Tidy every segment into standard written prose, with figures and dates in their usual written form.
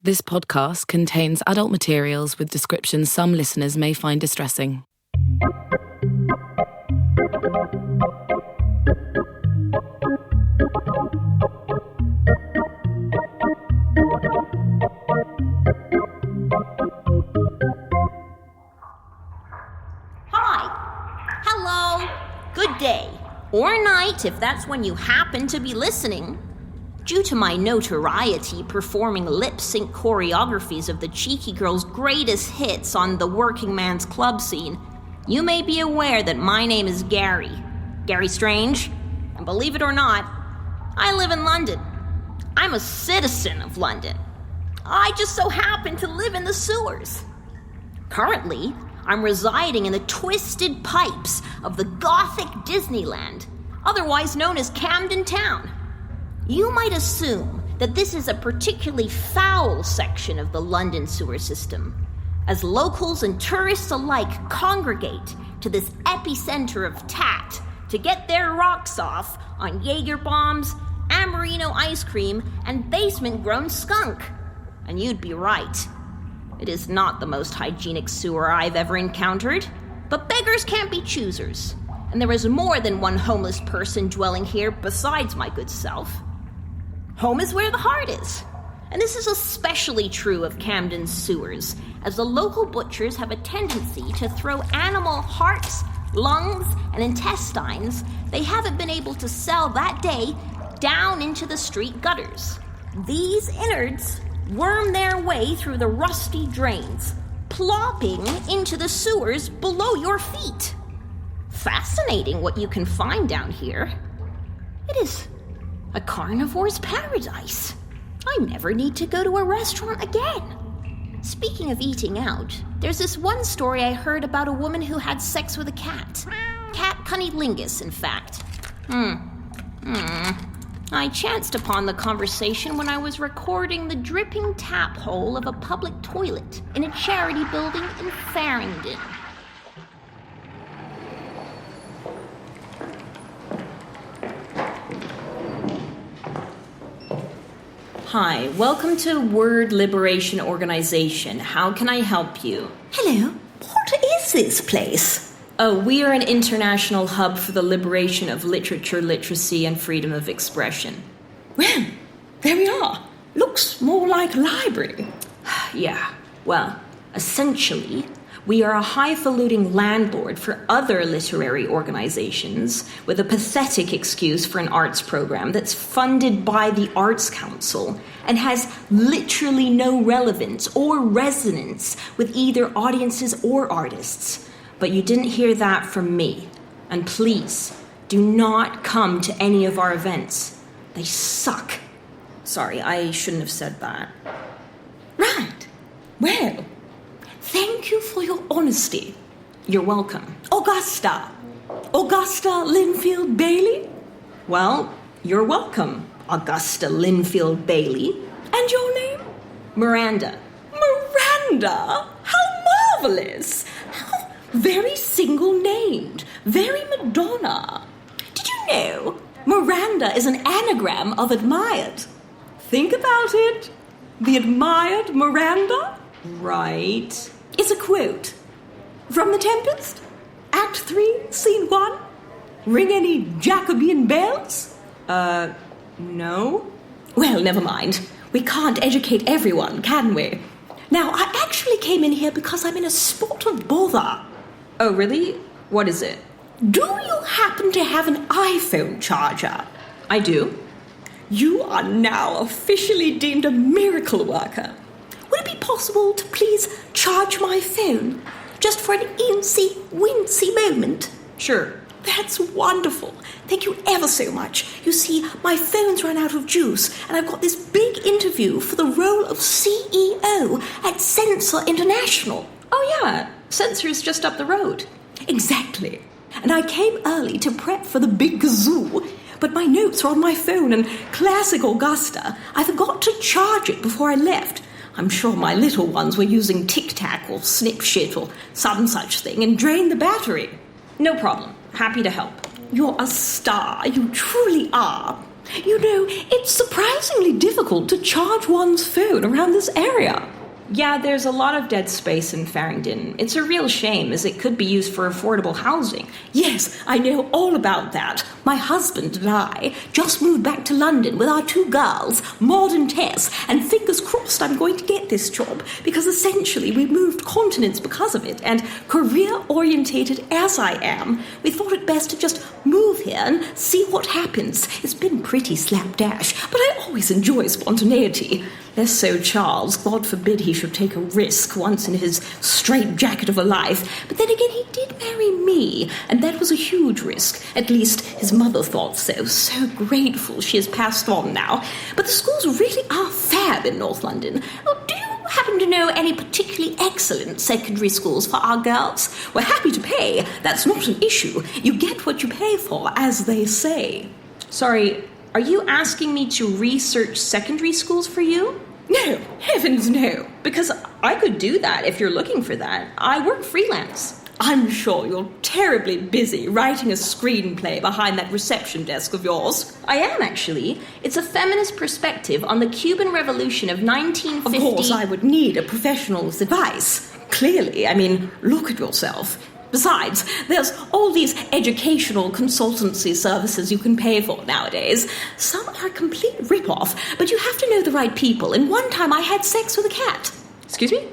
This podcast contains adult materials with descriptions some listeners may find distressing. Hi, hello, good day, or night if that's when you happen to be listening. Due to my notoriety performing lip-sync choreographies of the cheeky girl's greatest hits on the working man's club scene, you may be aware that my name is Gary Strange, and believe it or not, I live in London. I'm a citizen of London. I just so happen to live in the sewers. Currently, I'm residing in the twisted pipes of the Gothic Disneyland, otherwise known as Camden Town. You might assume that this is a particularly foul section of the London sewer system, as locals and tourists alike congregate to this epicenter of tat to get their rocks off on Jaeger bombs, Amarino ice cream, and basement-grown skunk. And you'd be right. It is not the most hygienic sewer I've ever encountered, but beggars can't be choosers, and there is more than one homeless person dwelling here besides my good self. Home is where the heart is, and this is especially true of Camden's sewers, as the local butchers have a tendency to throw animal hearts, lungs, and intestines they haven't been able to sell that day down into the street gutters. These innards worm their way through the rusty drains, plopping into the sewers below your feet. Fascinating what you can find down here. It is a carnivore's paradise. I never need to go to a restaurant again. Speaking of eating out, there's this one story I heard about a woman who had sex with a cat. Cat Cunnilingus, in fact. I chanced upon the conversation when I was recording the dripping tap hole of a public toilet in a charity building in Farringdon. Hi, welcome to Word Liberation Organization. How can I help you? Hello, what is this place? Oh, we are an international hub for the liberation of literature, literacy, and freedom of expression. Well, there we are. Looks more like a library. Yeah, well, essentially, we are a highfalutin landlord for other literary organizations with a pathetic excuse for an arts program that's funded by the Arts Council and has literally no relevance or resonance with either audiences or artists. But you didn't hear that from me. And please, do not come to any of our events. They suck. Sorry, I shouldn't have said that. Right. Well, thank you for your honesty. You're welcome. Augusta Linfield Bailey? Well, you're welcome, Augusta Linfield Bailey. And your name? Miranda. Miranda? How marvelous! How very single-named. Very Madonna. Did you know Miranda is an anagram of admired? Think about it. The admired Miranda? Right. It's a quote. From The Tempest? Act 3, Scene 1? Ring any Jacobean bells? No. Well, never mind. We can't educate everyone, can we? Now, I actually came in here because I'm in a spot of bother. Oh, really? What is it? Do you happen to have an iPhone charger? I do. You are now officially deemed a miracle worker. Would it be possible to please charge my phone just for an incy-wincy moment? Sure. That's wonderful. Thank you ever so much. You see, my phone's run out of juice, and I've got this big interview for the role of CEO at Censor International. Oh, yeah. Censor's just up the road. Exactly. And I came early to prep for the big kazoo, but my notes are on my phone, and classic Augusta, I forgot to charge it before I left. I'm sure my little ones were using Tic Tac or Snip Shit or some such thing and drained the battery. No problem. Happy to help. You're a star. You truly are. You know, it's surprisingly difficult to charge one's phone around this area. Yeah, there's a lot of dead space in Farringdon. It's a real shame, as it could be used for affordable housing. Yes, I know all about that. My husband and I just moved back to London with our 2 girls, Maud and Tess, and fingers crossed I'm going to get this job, because essentially we moved continents because of it, and career-orientated as I am, we thought it best to just move here and see what happens. It's been pretty slapdash, but I always enjoy spontaneity. Less so Charles, God forbid he should take a risk once in his straitjacket of a life. But then again, he did marry me, and that was a huge risk. At least his mother thought so. So grateful she has passed on now. But the schools really are fab in North London. Oh, do you happen to know any particularly excellent secondary schools for our girls? We're happy to pay. That's not an issue. You get what you pay for, as they say. Sorry, are you asking me to research secondary schools for you? No, heavens no. Because I could do that if you're looking for that. I work freelance. I'm sure you're terribly busy writing a screenplay behind that reception desk of yours. I am, actually. It's a feminist perspective on the Cuban Revolution of 1950... Of course, I would need a professional's advice. Clearly, I mean, look at yourself. Besides, there's all these educational consultancy services you can pay for nowadays. Some are a complete rip-off, but you have to know the right people, and one time I had sex with a cat. Excuse me?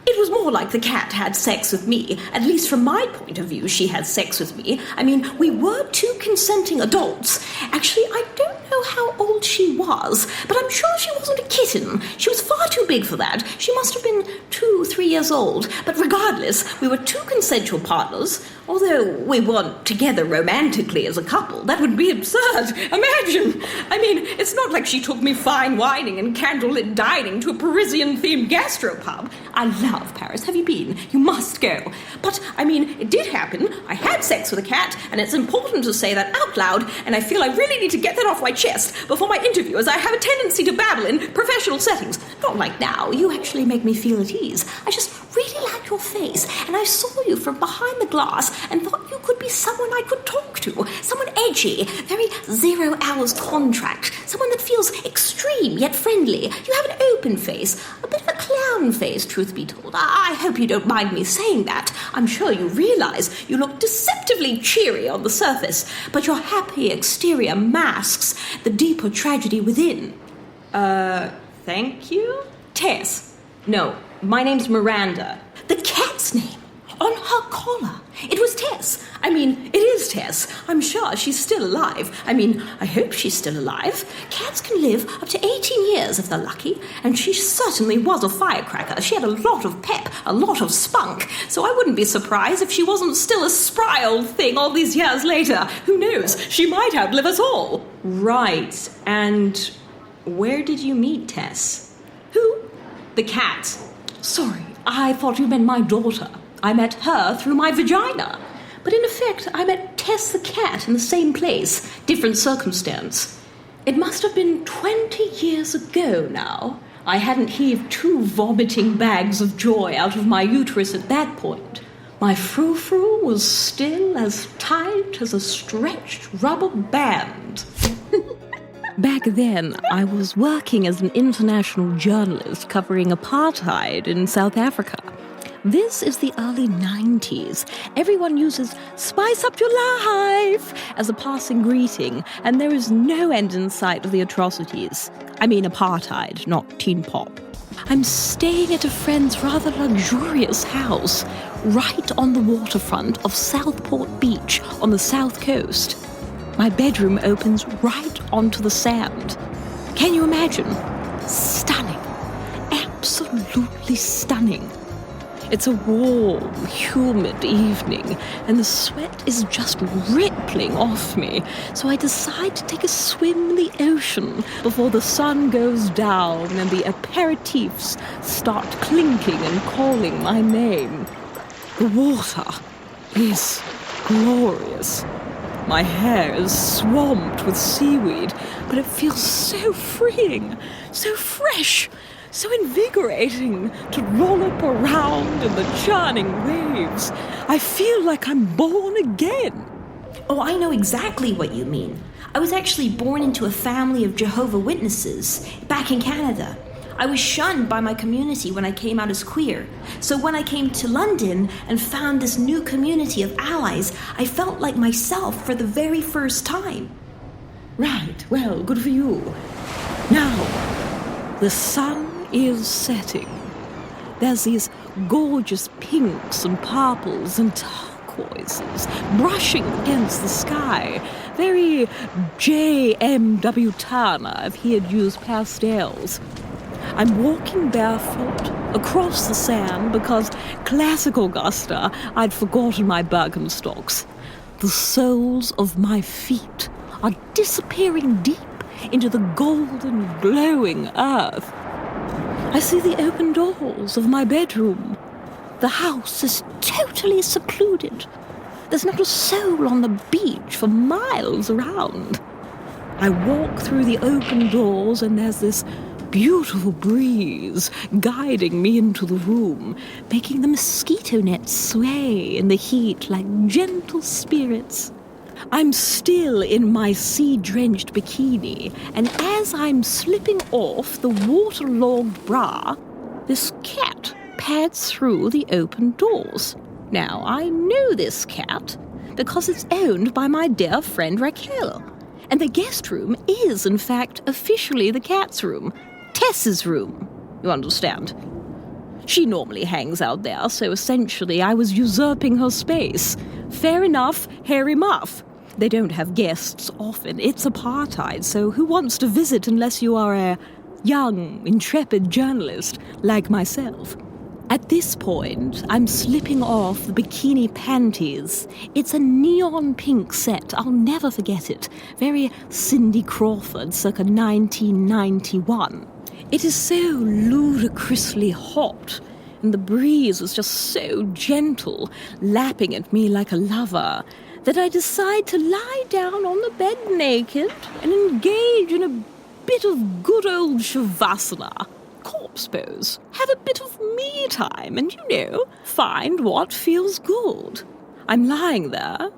It was more like the cat had sex with me. At least from my point of view, she had sex with me. I mean, we were 2 consenting adults. Actually, I don't know how old she was, but I'm sure she wasn't a kitten. She was far too big for that. She must have been 2-3 years old. But regardless, we were 2 consensual partners. Although we weren't together romantically as a couple. That would be absurd. Imagine! I mean, it's not like she took me fine wining and candlelit dining to a Parisian-themed gastropub. I love Paris. Have you been? You must go. But, I mean, it did happen. I had sex with a cat, and it's important to say that out loud, and I feel I really need to get that off my chest before my interview, as I have a tendency to babble in professional settings. Not like now. You actually make me feel at ease. I just really like your face, and I saw you from behind the glass and thought you could be someone I could talk to. Someone edgy, very 0 hours contract, someone that feels extreme yet friendly. You have an open face, a bit of a clown face, truth be told. I hope you don't mind me saying that. I'm sure you realize you look deceptively cheery on the surface, but your happy exterior masks the deeper tragedy within. Thank you? Tess. No, my name's Miranda. The cat's name. On her collar. It was Tess. I mean, it is Tess. I'm sure she's still alive. I mean, I hope she's still alive. Cats can live up to 18 years if they're lucky, and she certainly was a firecracker. She had a lot of pep, a lot of spunk, so I wouldn't be surprised if she wasn't still a spry old thing all these years later. Who knows? She might outlive us all. Right, and where did you meet Tess? Who? The cat. Sorry, I thought you meant my daughter. I met her through my vagina. But in effect, I met Tess the cat in the same place, different circumstance. It must have been 20 years ago now. I hadn't heaved 2 vomiting bags of joy out of my uterus at that point. My frou-frou was still as tight as a stretched rubber band. Back then, I was working as an international journalist covering apartheid in South Africa. This is the early 90s. Everyone uses "spice up your life" as a passing greeting, and there is no end in sight of the atrocities. I mean apartheid, not teen pop. I'm staying at a friend's rather luxurious house, right on the waterfront of Southport Beach on the south coast. My bedroom opens right onto the sand. Can you imagine? Stunning. Absolutely stunning. It's a warm, humid evening, and the sweat is just rippling off me, so I decide to take a swim in the ocean before the sun goes down and the aperitifs start clinking and calling my name. The water is glorious. My hair is swamped with seaweed, but it feels so freeing, so fresh, so invigorating to lollop around in the churning waves. I feel like I'm born again. Oh, I know exactly what you mean. I was actually born into a family of Jehovah's Witnesses back in Canada. I was shunned by my community when I came out as queer. So when I came to London and found this new community of allies, I felt like myself for the very first time. Right, well, good for you. Now, the sun is setting. There's these gorgeous pinks and purples and turquoises brushing against the sky. Very J.M.W. Turner if he had used pastels. I'm walking barefoot across the sand because, classic Augusta, I'd forgotten my Birkenstocks. The soles of my feet are disappearing deep into the golden, glowing earth. I see the open doors of my bedroom. The house is totally secluded. There's not a soul on the beach for miles around. I walk through the open doors and there's this beautiful breeze guiding me into the room, making the mosquito nets sway in the heat like gentle spirits. I'm still in my sea-drenched bikini, and as I'm slipping off the waterlogged bra, this cat pads through the open doors. Now, I know this cat because it's owned by my dear friend Raquel, and the guest room is, in fact, officially the cat's room. Tess's room, you understand. She normally hangs out there, so essentially I was usurping her space. Fair enough, hairy muff. They don't have guests often. It's apartheid, so who wants to visit unless you are a young, intrepid journalist like myself? At this point, I'm slipping off the bikini panties. It's a neon pink set. I'll never forget it. Very Cindy Crawford, circa 1991. It is so ludicrously hot, and the breeze is just so gentle, lapping at me like a lover, that I decide to lie down on the bed naked and engage in a bit of good old shavasana, corpse pose, have a bit of me time, and, find what feels good. I'm lying there,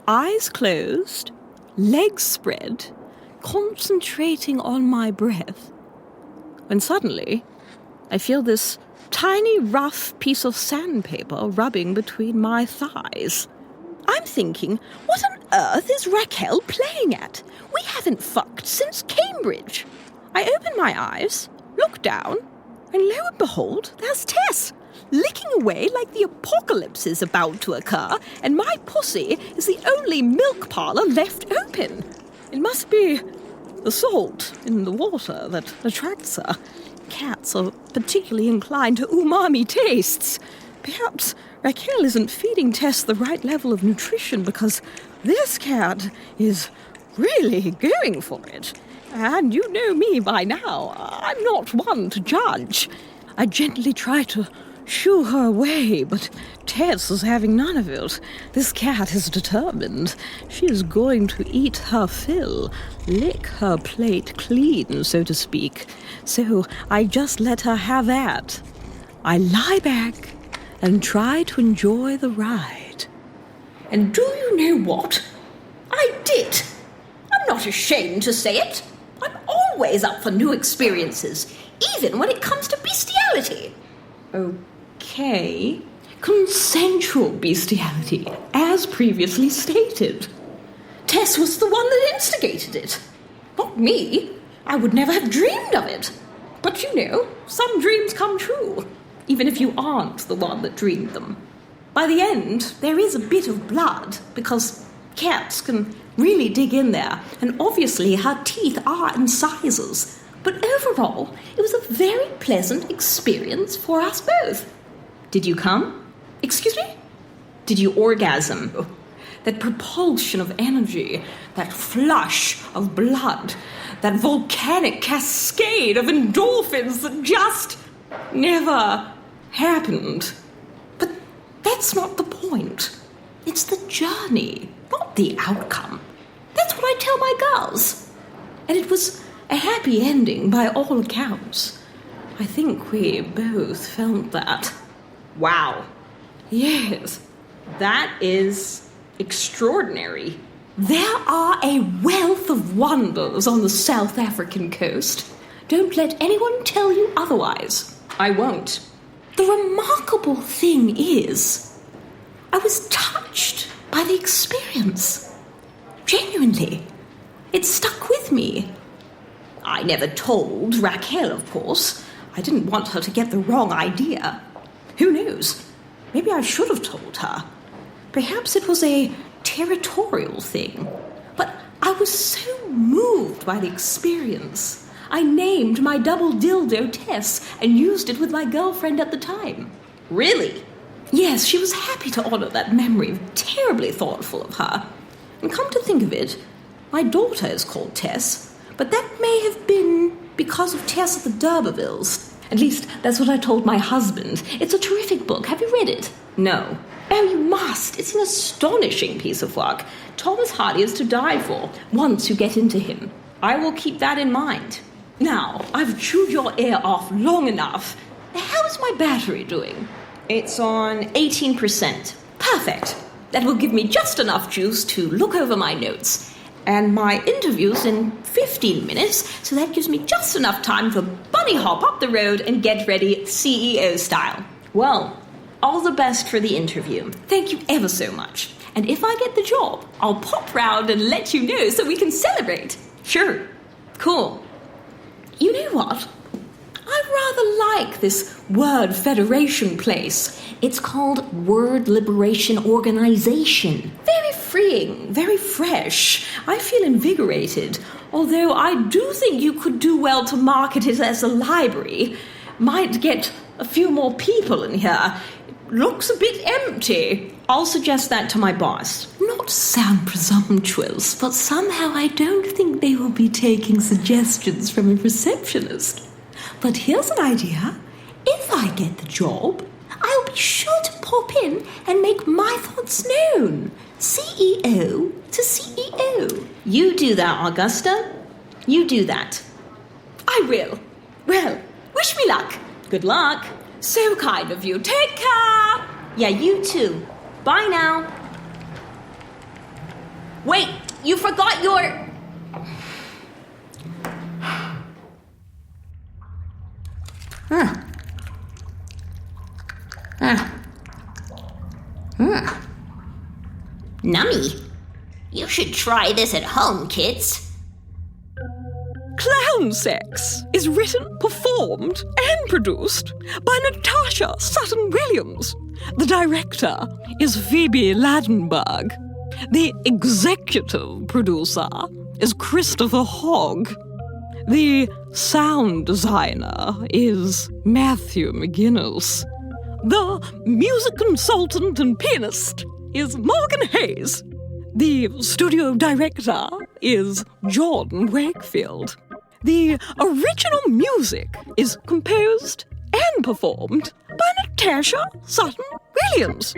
eyes closed, legs spread, concentrating on my breath, when suddenly I feel this tiny rough piece of sandpaper rubbing between my thighs. I'm thinking, what on earth is Raquel playing at? We haven't fucked since Cambridge. I open my eyes, look down, and lo and behold, there's Tess, licking away like the apocalypse is about to occur, and my pussy is the only milk parlour left open. It must be the salt in the water that attracts her. Cats are particularly inclined to umami tastes. Perhaps Raquel isn't feeding Tess the right level of nutrition because this cat is really going for it. And you know me by now. I'm not one to judge. I gently try to shoo her away, but Tess is having none of it. This cat is determined. She is going to eat her fill, lick her plate clean, so to speak. So I just let her have that. I lie back and try to enjoy the ride. And do you know what? I did. I'm not ashamed to say it. I'm always up for new experiences, even when it comes to bestiality. Okay. Consensual bestiality, as previously stated. Tess was the one that instigated it. Not me. I would never have dreamed of it. But some dreams come true, even if you aren't the one that dreamed them. By the end, there is a bit of blood, because cats can really dig in there, and obviously her teeth are incisors. But overall, it was a very pleasant experience for us both. Did you come? Excuse me? Did you orgasm? That propulsion of energy, that flush of blood, that volcanic cascade of endorphins that just never happened. But that's not the point. It's the journey, not the outcome. That's what I tell my girls. And it was a happy ending by all accounts. I think we both felt that. Wow. Yes. That is extraordinary. There are a wealth of wonders on the South African coast. Don't let anyone tell you otherwise. I won't. The remarkable thing is, I was touched by the experience. Genuinely. It stuck with me. I never told Raquel, of course. I didn't want her to get the wrong idea. Who knows? Maybe I should have told her. Perhaps it was a territorial thing. But I was so moved by the experience. I named my double dildo Tess and used it with my girlfriend at the time. Really? Yes, she was happy to honor that memory. Terribly thoughtful of her. And come to think of it, my daughter is called Tess, but that may have been because of Tess of the D'Urbervilles. At least, that's what I told my husband. It's a terrific book. Have you read it? No. Oh, you must. It's an astonishing piece of work. Thomas Hardy is to die for, once you get into him. I will keep that in mind. Now, I've chewed your ear off long enough. How is my battery doing? It's on 18%. Perfect. That will give me just enough juice to look over my notes. And my interview's in 15 minutes, so that gives me just enough time to bunny hop up the road and get ready CEO style. Well, all the best for the interview. Thank you ever so much. And if I get the job, I'll pop round and let you know so we can celebrate. Sure. Cool. You know what? I rather like this word federation place. It's called Word Liberation Organization. Very freeing, very fresh. I feel invigorated. Although I do think you could do well to market it as a library. Might get a few more people in here. It looks a bit empty. I'll suggest that to my boss. Not sound presumptuous, but somehow I don't think they will be taking suggestions from a receptionist. But here's an idea. If I get the job, I'll be sure to pop in and make my thoughts known. CEO to CEO. You do that, Augusta. You do that. I will. Well, wish me luck. Good luck. So kind of you. Take care. Yeah, you too. Bye now. Wait, you forgot your... Nummy. You should try this at home, kids. Clown Sex is written, performed, and produced by Natasha Sutton Williams. The director is Phoebe Ladenburg. The executive producer is Christopher Hogg. The sound designer is Matthew McGuinness. The music consultant and pianist is Morgan Hayes. The studio director is Jordan Wakefield. The original music is composed and performed by Natasha Sutton Williams.